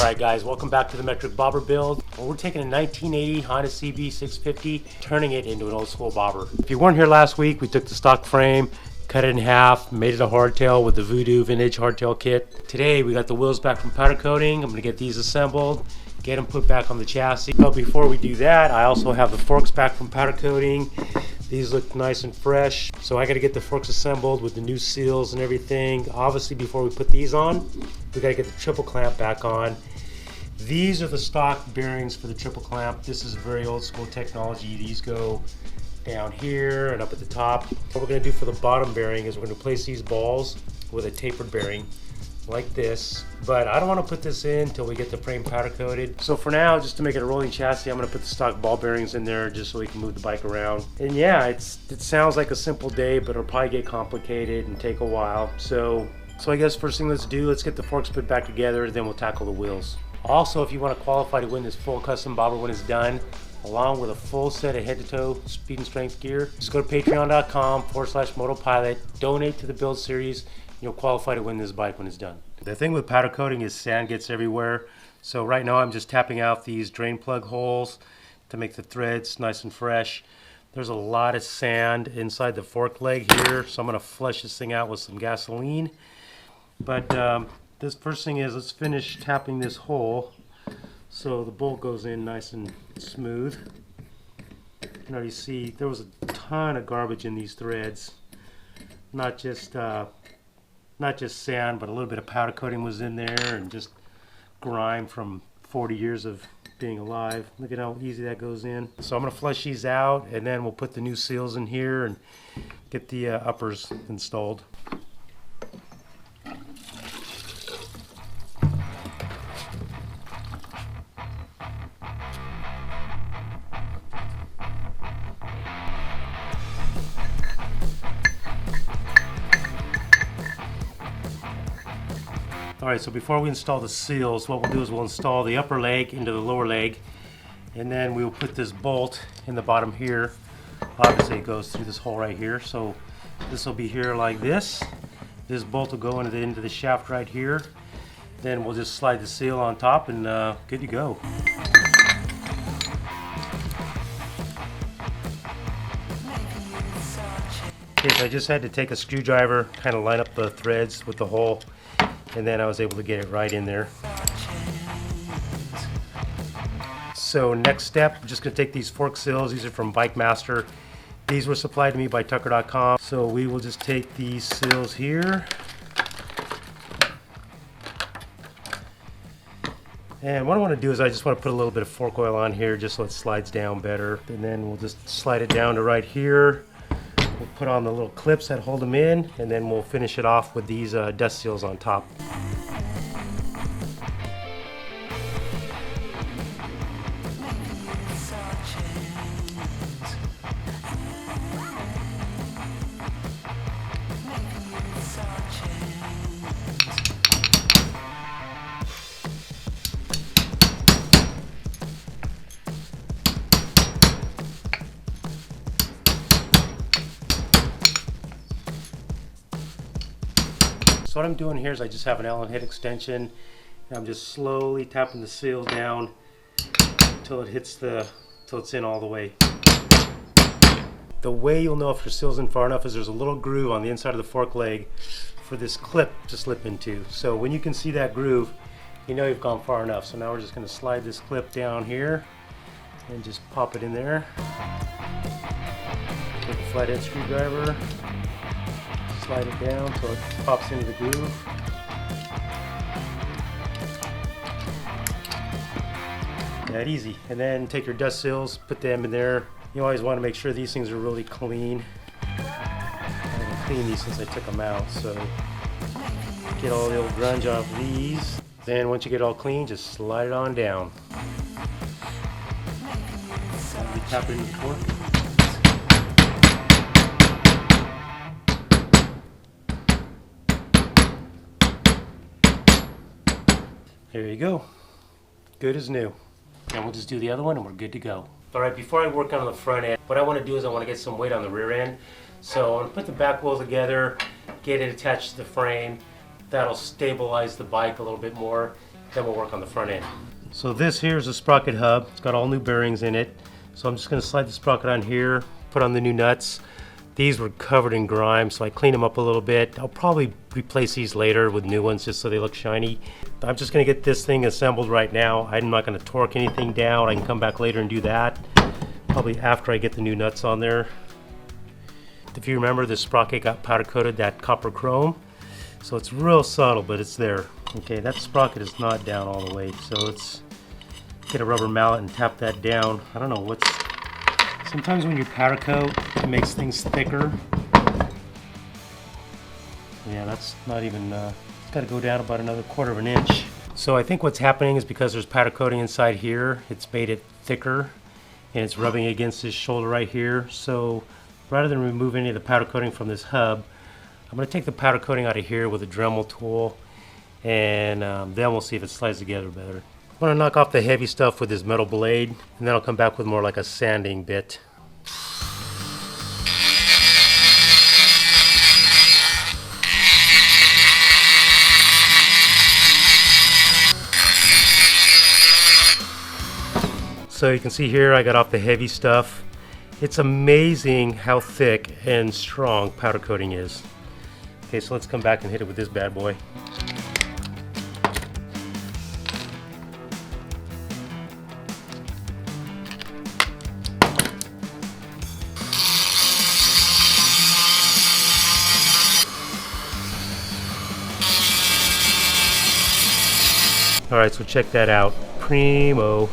Alright guys, welcome back to the Metric Bobber build. Well, we're taking a 1980 Honda CB 650, turning it into an old school bobber. If you weren't here last week, we took the stock frame, cut it in half, made it a hardtail with the Voodoo vintage hardtail kit. Today we got the wheels back from powder coating. I'm going to get these assembled, get them put back on the chassis. But before we do that, I also have the forks back from powder coating. These look nice and fresh. So I got to get the forks assembled with the new seals and everything. Obviously before we put these on, we got to get the triple clamp back on. These are the stock bearings for the triple clamp. This is very old school technology. These go down here and up at the top. What we're going to do for the bottom bearing is we're going to place these balls with a tapered bearing like this, but I don't want to put this in until we get the frame powder coated. So for now, just to make it a rolling chassis, I'm going to put the stock ball bearings in there just so we can move the bike around. And yeah, it sounds like a simple day, but it'll probably get complicated and take a while. So I guess first thing let's get the forks put back together, then we'll tackle the wheels. Also, if you want to qualify to win this full custom bobber when it's done, along with a full set of head-to-toe speed and strength gear, just go to patreon.com/motopilot, donate to the build series, you'll qualify to win this bike when it's done. The thing with powder coating is sand gets everywhere. So right now I'm just tapping out these drain plug holes to make the threads nice and fresh. There's a lot of sand inside the fork leg here, so I'm going to flush this thing out with some gasoline. But this first thing is, let's finish tapping this hole so the bolt goes in nice and smooth. You can already see there was a ton of garbage in these threads. Not just sand, but a little bit of powder coating was in there, and just grime from 40 years of being alive. Look at how easy that goes in. So I'm going to flush these out, and then we'll put the new seals in here and get the uppers installed. Alright, so before we install the seals, what we'll do is we'll install the upper leg into the lower leg, and then we'll put this bolt in the bottom here. Obviously it goes through this hole right here, so this will be here like this. This bolt will go into the shaft right here. Then we'll just slide the seal on top and good to go. Okay, so I just had to take a screwdriver, kind of line up the threads with the hole, and then I was able to get it right in there. So next step, I'm just going to take these fork seals. These are from Bike Master. These were supplied to me by Tucker.com. So we will just take these seals here. And what I want to do is I just want to put a little bit of fork oil on here just so it slides down better. And then we'll just slide it down to right here. We'll put on the little clips that hold them in, and then we'll finish it off with these dust seals on top. So what I'm doing here is I just have an Allen head extension, and I'm just slowly tapping the seal down until it's in all the way. The way you'll know if your seal's in far enough is there's a little groove on the inside of the fork leg for this clip to slip into. So when you can see that groove, you know you've gone far enough. So now we're just going to slide this clip down here and just pop it in there. Take a flathead screwdriver. Slide it down so it pops into the groove. That easy. And then take your dust seals, put them in there. You always want to make sure these things are really clean. I haven't cleaned these since I took them out, so get all the old grunge off these. Then once you get it all clean, just slide it on down. You tap it in the fork. There you go. Good as new. And we'll just do the other one and we're good to go. Alright, before I work on the front end, what I want to do is I want to get some weight on the rear end. So I'm going to put the back wheel together, get it attached to the frame. That'll stabilize the bike a little bit more. then we'll work on the front end. So this here is a sprocket hub. It's got all new bearings in it. So I'm just going to slide the sprocket on here, put on the new nuts. These were covered in grime, so I cleaned them up a little bit. I'll probably replace these later with new ones just so they look shiny. I'm just going to get this thing assembled right now. I'm not going to torque anything down. I can come back later and do that, probably after I get the new nuts on there. If you remember, this sprocket got powder coated that copper chrome, so it's real subtle, but it's there. Okay, that sprocket is not down all the way, so let's get a rubber mallet and tap that down. I don't know what's... Sometimes when you powder coat, it makes things thicker. Yeah, that's not even... it's got to go down about another 1/4 of an inch. So I think what's happening is because there's powder coating inside here, it's made it thicker, and it's rubbing against this shoulder right here. So rather than remove any of the powder coating from this hub, I'm going to take the powder coating out of here with a Dremel tool, and then we'll see if it slides together better. I'm going to knock off the heavy stuff with this metal blade, and then I'll come back with more like a sanding bit. So you can see here I got off the heavy stuff. It's amazing how thick and strong powder coating is. Okay, so let's come back and hit it with this bad boy. Alright, so check that out. Primo.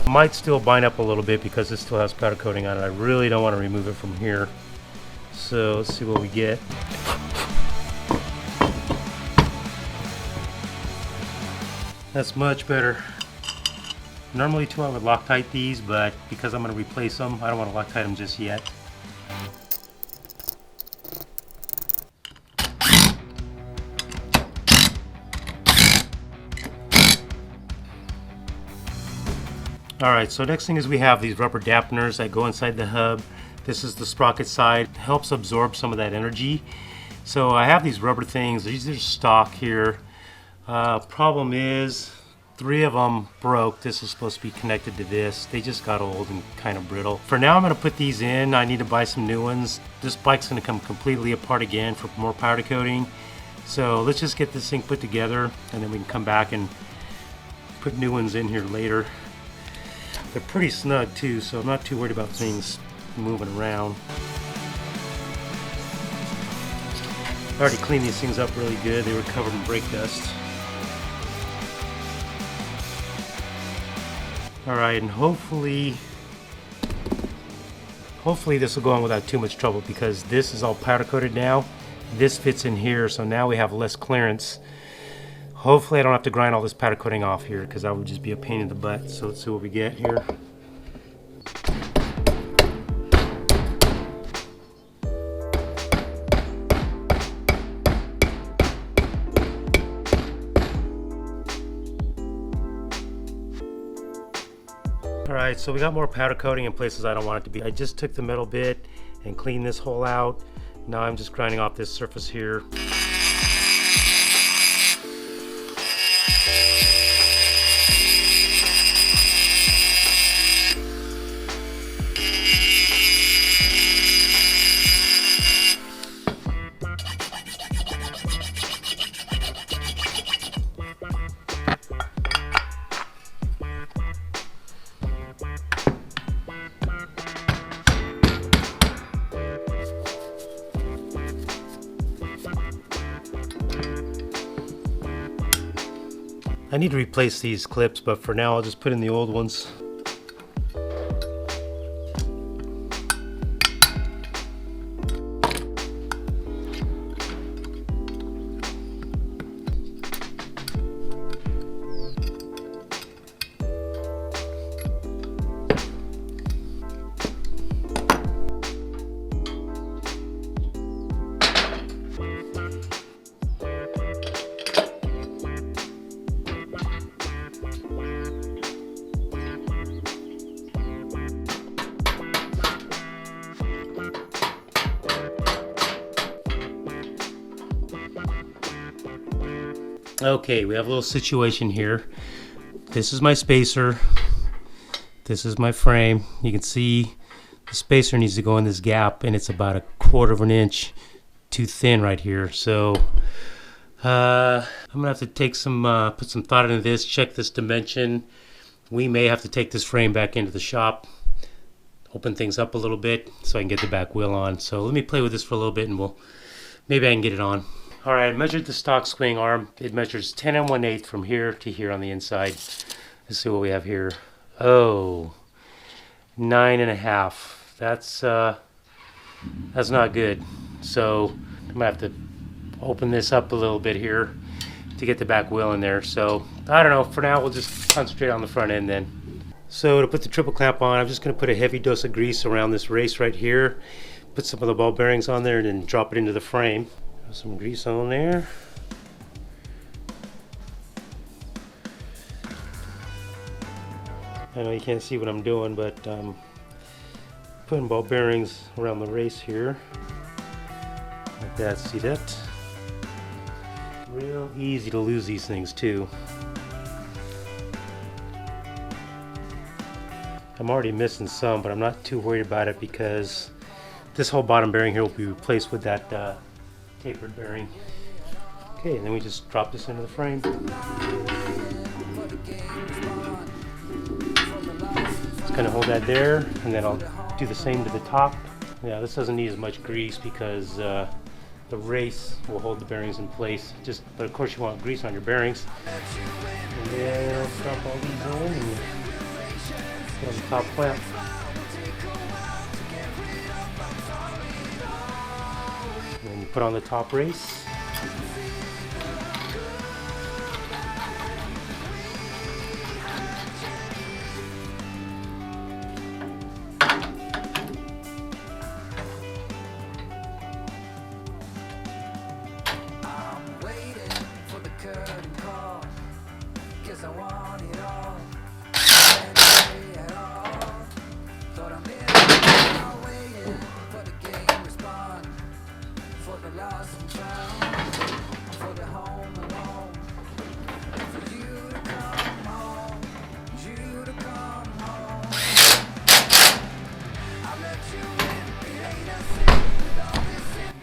Might still bind up a little bit because this still has powder coating on it. I really don't want to remove it from here. So let's see what we get. That's much better. Normally too I would Loctite these, but because I'm going to replace them, I don't want to Loctite them just yet. Alright, so next thing is we have these rubber dampeners that go inside the hub. This is the sprocket side. It helps absorb some of that energy. So I have these rubber things. These are stock here. Problem is 3 of them broke. This is supposed to be connected to this. They just got old and kind of brittle. For now I'm going to put these in. I need to buy some new ones. This bike's going to come completely apart again for more powder coating. So let's just get this thing put together and then we can come back and put new ones in here later. They're pretty snug too, so I'm not too worried about things moving around. I already cleaned these things up really good. They were covered in brake dust. Alright, and hopefully this will go on without too much trouble because this is all powder coated now. This fits in here, so now we have less clearance. Hopefully I don't have to grind all this powder coating off here because that would just be a pain in the butt. So let's see what we get here. Alright, so we got more powder coating in places I don't want it to be. I just took the metal bit and cleaned this hole out. Now I'm just grinding off this surface here. I need to replace these clips, but for now I'll just put in the old ones. Okay, we have a little situation here. This is my spacer. This is my frame. You can see the spacer needs to go in this gap, and it's about 1/4 of an inch too thin right here. So I'm gonna have to take some, put some thought into this, check this dimension. We may have to take this frame back into the shop, open things up a little bit so I can get the back wheel on. So let me play with this for a little bit, and maybe I can get it on. All right, I measured the stock swing arm. It measures 10 1/8 from here to here on the inside. Let's see what we have here. Oh, 9.5. That's not good. So I'm gonna have to open this up a little bit here to get the back wheel in there. So I don't know. For now, we'll just concentrate on the front end then. So to put the triple clamp on, I'm just gonna put a heavy dose of grease around this race right here. Put some of the ball bearings on there and then drop it into the frame. Some grease on there. I know you can't see what I'm doing, but putting ball bearings around the race here. Like that, see that? Real easy to lose these things too. I'm already missing some, but I'm not too worried about it because this whole bottom bearing here will be replaced with that tapered bearing. Okay, and then we just drop this into the frame. Just kind of hold that there, and then I'll do the same to the top. Yeah, this doesn't need as much grease because the race will hold the bearings in place. But of course you want grease on your bearings. And then I'll drop all these in and put on the top clamp. And put on the top race.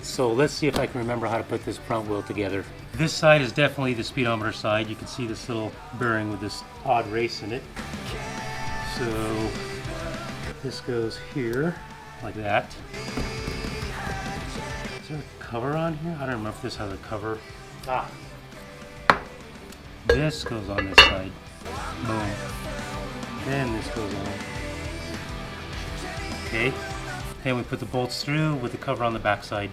So let's see if I can remember how to put this front wheel together. This side is definitely the speedometer side. You can see this little bearing with this odd race in it. So this goes here, like that. Is there a cover on here? I don't remember if this has a cover. Ah. This goes on this side. Boom. Then this goes on. Okay. Then we put the bolts through with the cover on the back side.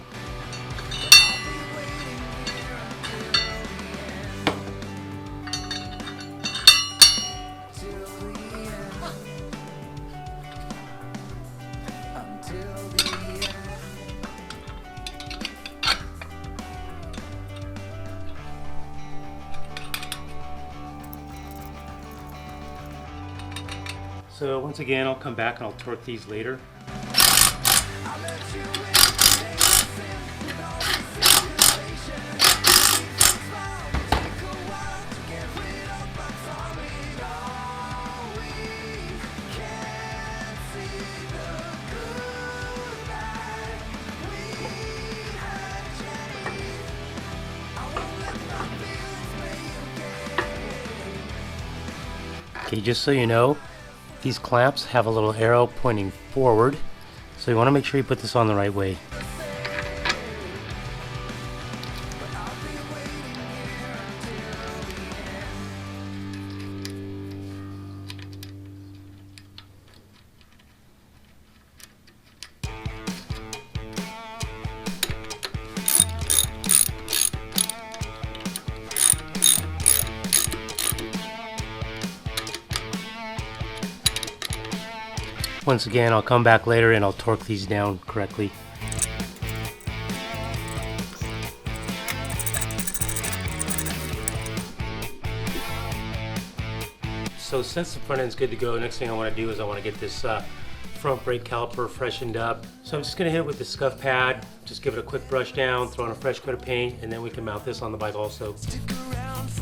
So once again, I'll come back and I'll torque these later. Okay, just so you know, these clamps have a little arrow pointing forward, so you want to make sure you put this on the right way. Once again, I'll come back later and I'll torque these down correctly. So since the front end's good to go, next thing I want to do is I want to get this front brake caliper freshened up. So I'm just going to hit it with the scuff pad, just give it a quick brush down, throw on a fresh coat of paint, and then we can mount this on the bike also. Stick around.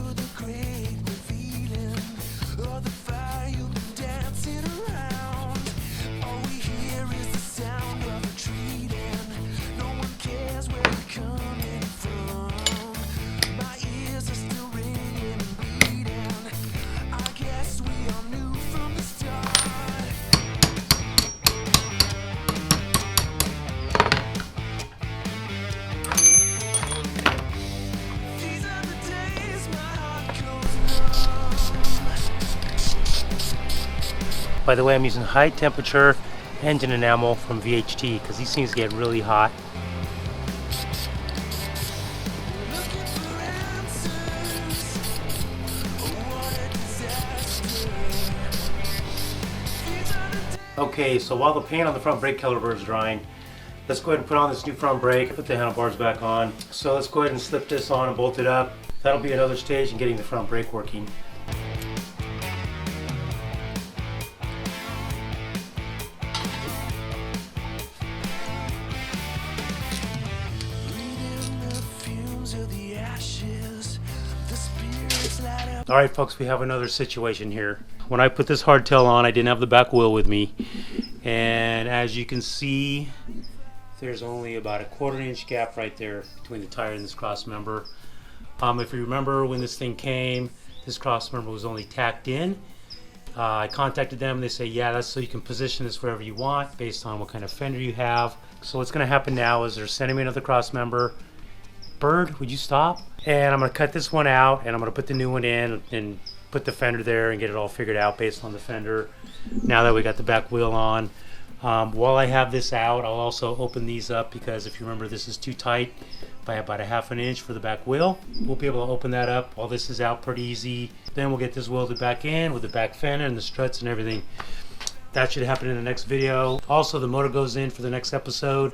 By the way, I'm using high temperature engine enamel from VHT because these things get really hot. Okay, so while the paint on the front brake caliper is drying, let's go ahead and put on this new front brake, put the handlebars back on. So let's go ahead and slip this on and bolt it up. That'll be another stage in getting the front brake working. Alright folks, we have another situation here. When I put this hardtail on, I didn't have the back wheel with me. And as you can see, there's only about a 1/4 inch gap right there between the tire and this cross member. If you remember when this thing came, this cross member was only tacked in. I contacted them and they say, yeah, that's so you can position this wherever you want based on what kind of fender you have. So what's going to happen now is they're sending me another cross member. Bird, would you stop? And I'm going to cut this one out and I'm going to put the new one in and put the fender there and get it all figured out based on the fender. Now that we got the back wheel on. While I have this out, I'll also open these up because if you remember, this is too tight by about a 1/2 inch for the back wheel. We'll be able to open that up while this is out pretty easy. Then we'll get this welded back in with the back fender and the struts and everything. That should happen in the next video. Also, the motor goes in for the next episode.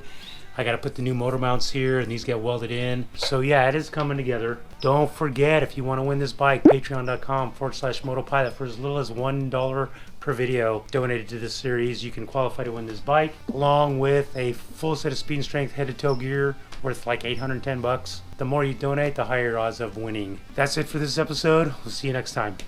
I got to put the new motor mounts here and these get welded in. So yeah, it is coming together. Don't forget, if you want to win this bike, patreon.com/motopilot for as little as $1 per video donated to this series. You can qualify to win this bike along with a full set of speed and strength head to toe gear worth like 810 bucks. The more you donate, the higher your odds of winning. That's it for this episode. We'll see you next time.